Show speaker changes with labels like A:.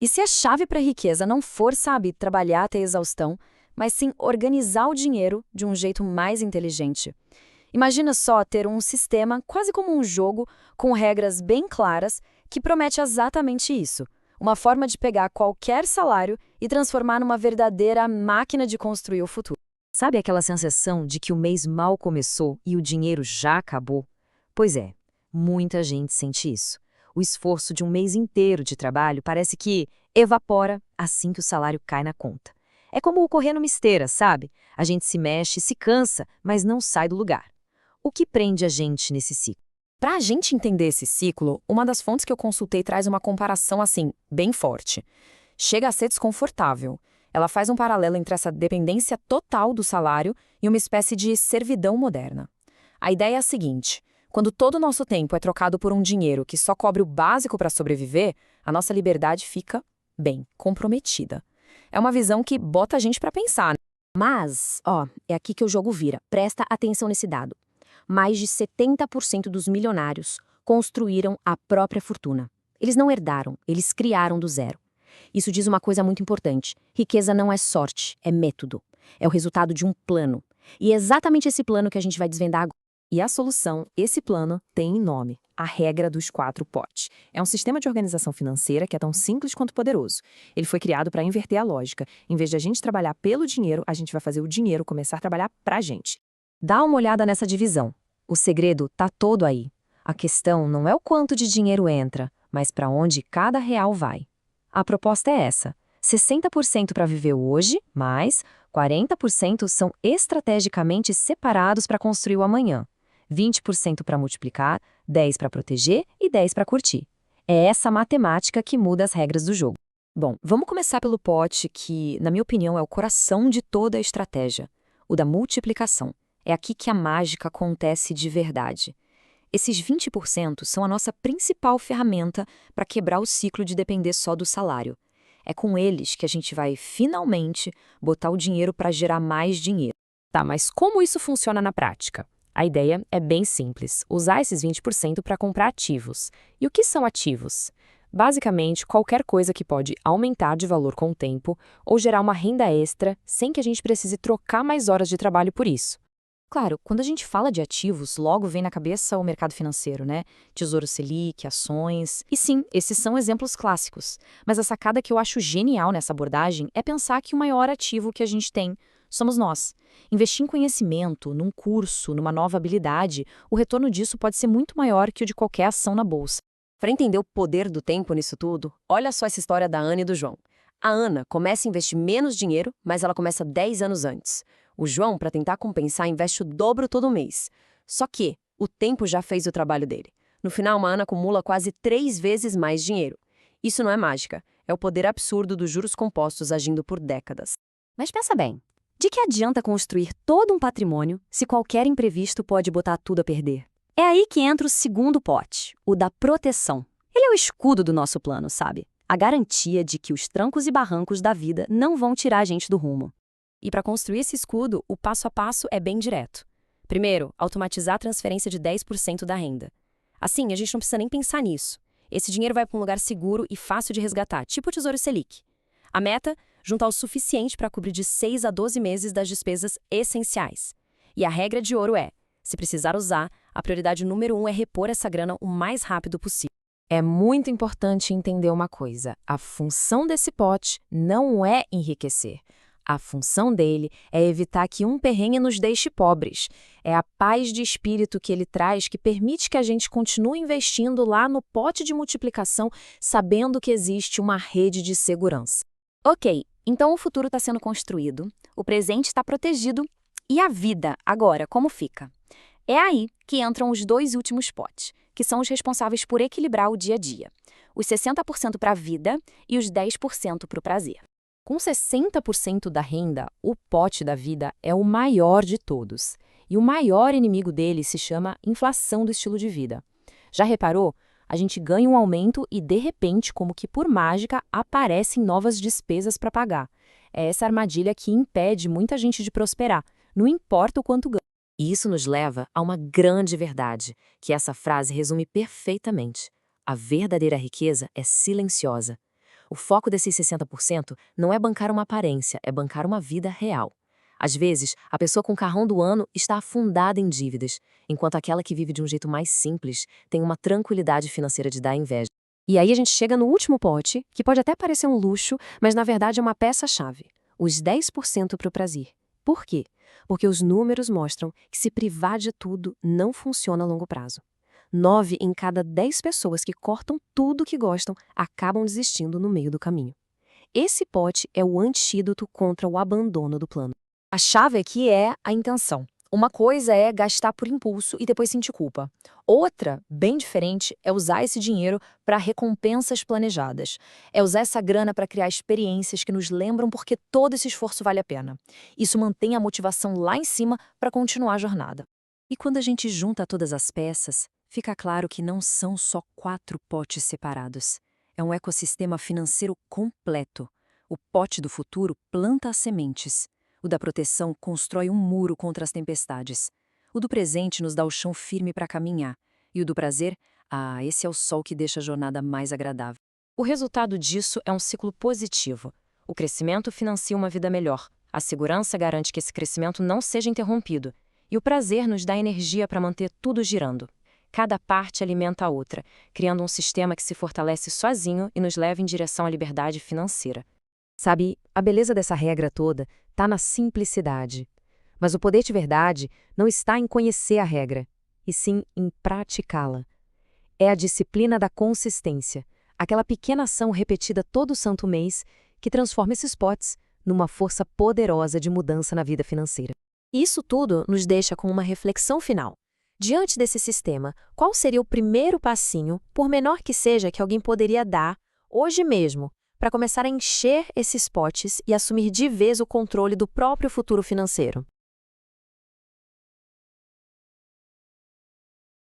A: E se a chave para a riqueza não for, sabe, trabalhar até a exaustão, mas sim organizar o dinheiro de um jeito mais inteligente? Imagina só ter um sistema, quase como um jogo, com regras bem claras, que promete exatamente isso. Uma forma de pegar qualquer salário e transformar numa verdadeira máquina de construir o futuro. Sabe aquela sensação de que o mês mal começou e o dinheiro já acabou? Pois é, muita gente sente isso. O esforço de um mês inteiro de trabalho parece que evapora assim que o salário cai na conta. É como correr numa esteira, sabe? A gente se mexe, se cansa, mas não sai do lugar. O que prende a gente nesse ciclo? Para a gente entender esse ciclo, uma das fontes que eu consultei traz uma comparação assim, bem forte. Chega a ser desconfortável. Ela faz um paralelo entre essa dependência total do salário e uma espécie de servidão moderna. A ideia é a seguinte: quando todo o nosso tempo é trocado por um dinheiro que só cobre o básico para sobreviver, a nossa liberdade fica, bem, comprometida. É uma visão que bota a gente para pensar, né? Mas, é aqui que o jogo vira. Presta atenção nesse dado. Mais de 70% dos milionários construíram a própria fortuna. Eles não herdaram, eles criaram do zero. Isso diz uma coisa muito importante: riqueza não é sorte, é método. É o resultado de um plano. E é exatamente esse plano que a gente vai desvendar agora. E a solução, esse plano, tem em nome: a regra dos 4 potes. É um sistema de organização financeira que é tão simples quanto poderoso. Ele foi criado para inverter a lógica. Em vez de a gente trabalhar pelo dinheiro, a gente vai fazer o dinheiro começar a trabalhar para a gente. Dá uma olhada nessa divisão. O segredo tá todo aí. A questão não é o quanto de dinheiro entra, mas para onde cada real vai. A proposta é essa: 60% para viver o hoje, mas 40% são estrategicamente separados para construir o amanhã. 20% para multiplicar, 10% para proteger e 10% para curtir. É essa matemática que muda as regras do jogo. Bom, vamos começar pelo pote que, na minha opinião, é o coração de toda a estratégia: o da multiplicação. É aqui que a mágica acontece de verdade. Esses 20% são a nossa principal ferramenta para quebrar o ciclo de depender só do salário. É com eles que a gente vai, finalmente, botar o dinheiro para gerar mais dinheiro. Tá, mas como isso funciona na prática? A ideia é bem simples: usar esses 20% para comprar ativos. E o que são ativos? Basicamente, qualquer coisa que pode aumentar de valor com o tempo ou gerar uma renda extra sem que a gente precise trocar mais horas de trabalho por isso. Claro, quando a gente fala de ativos, logo vem na cabeça o mercado financeiro, né? Tesouro Selic, ações. E sim, esses são exemplos clássicos. Mas a sacada que eu acho genial nessa abordagem é pensar que o maior ativo que a gente tem somos nós. Investir em conhecimento, num curso, numa nova habilidade, o retorno disso pode ser muito maior que o de qualquer ação na bolsa. Para entender o poder do tempo nisso tudo, olha só essa história da Ana e do João. A Ana começa a investir menos dinheiro, mas ela começa 10 anos antes. O João, para tentar compensar, investe o dobro todo mês. Só que o tempo já fez o trabalho dele. No final, a Ana acumula quase 3 vezes mais dinheiro. Isso não é mágica, é o poder absurdo dos juros compostos agindo por décadas. Mas pensa bem, de que adianta construir todo um patrimônio se qualquer imprevisto pode botar tudo a perder? É aí que entra o segundo pote, o da proteção. Ele é o escudo do nosso plano, sabe? A garantia de que os trancos e barrancos da vida não vão tirar a gente do rumo. E para construir esse escudo, o passo a passo é bem direto. Primeiro, automatizar a transferência de 10% da renda. Assim, a gente não precisa nem pensar nisso. Esse dinheiro vai para um lugar seguro e fácil de resgatar, tipo o Tesouro Selic. A meta? Juntar o suficiente para cobrir de 6 a 12 meses das despesas essenciais. E a regra de ouro é: se precisar usar, a prioridade número 1 é repor essa grana o mais rápido possível. É muito importante entender uma coisa: a função desse pote não é enriquecer. A função dele é evitar que um perrengue nos deixe pobres. É a paz de espírito que ele traz que permite que a gente continue investindo lá no pote de multiplicação, sabendo que existe uma rede de segurança. Ok, então o futuro está sendo construído, o presente está protegido, e a vida, agora, como fica? É aí que entram os 2 últimos potes, que são os responsáveis por equilibrar o dia a dia. Os 60% para a vida e os 10% para o prazer. Com 60% da renda, o pote da vida é o maior de todos. E o maior inimigo dele se chama inflação do estilo de vida. Já reparou? A gente ganha um aumento e, de repente, como que por mágica, aparecem novas despesas para pagar. É essa armadilha que impede muita gente de prosperar, não importa o quanto ganha. E isso nos leva a uma grande verdade, que essa frase resume perfeitamente: a verdadeira riqueza é silenciosa.
B: O foco desses 60% não é bancar uma aparência, é bancar uma vida real. Às vezes, a pessoa com o carrão do ano está afundada em dívidas, enquanto aquela que vive de um jeito mais simples tem uma tranquilidade financeira de dar inveja. E aí a gente chega no último pote, que pode até parecer um luxo, mas na verdade é uma peça-chave: os 10% para o prazer. Por quê? Porque os números mostram que se privar de tudo não funciona a longo prazo. 9 em cada 10 pessoas que cortam tudo que gostam acabam desistindo no meio do caminho. Esse pote é o antídoto contra o abandono do plano.
A: A chave aqui é a intenção. Uma coisa é gastar por impulso e depois sentir culpa. Outra, bem diferente, é usar esse dinheiro para recompensas planejadas. É usar essa grana para criar experiências que nos lembram porque todo esse esforço vale a pena. Isso mantém a motivação lá em cima para continuar a jornada.
B: E quando a gente junta todas as peças, fica claro que não são só 4 potes separados. É um ecossistema financeiro completo. O pote do futuro planta as sementes. O da proteção constrói um muro contra as tempestades. O do presente nos dá o chão firme para caminhar. E o do prazer, esse é o sol que deixa a jornada mais agradável. O resultado disso é um ciclo positivo. O crescimento financia uma vida melhor. A segurança garante que esse crescimento não seja interrompido. E o prazer nos dá energia para manter tudo girando. Cada parte alimenta a outra, criando um sistema que se fortalece sozinho e nos leva em direção à liberdade financeira. Sabe, a beleza dessa regra toda está na simplicidade. Mas o poder de verdade não está em conhecer a regra, e sim em praticá-la. É a disciplina da consistência, aquela pequena ação repetida todo santo mês que transforma esses potes numa força poderosa de mudança na vida financeira. Isso tudo nos deixa com uma reflexão final. Diante desse sistema, qual seria o primeiro passinho, por menor que seja, que alguém poderia dar, hoje mesmo, para começar a encher esses potes e assumir de vez o controle do próprio futuro financeiro?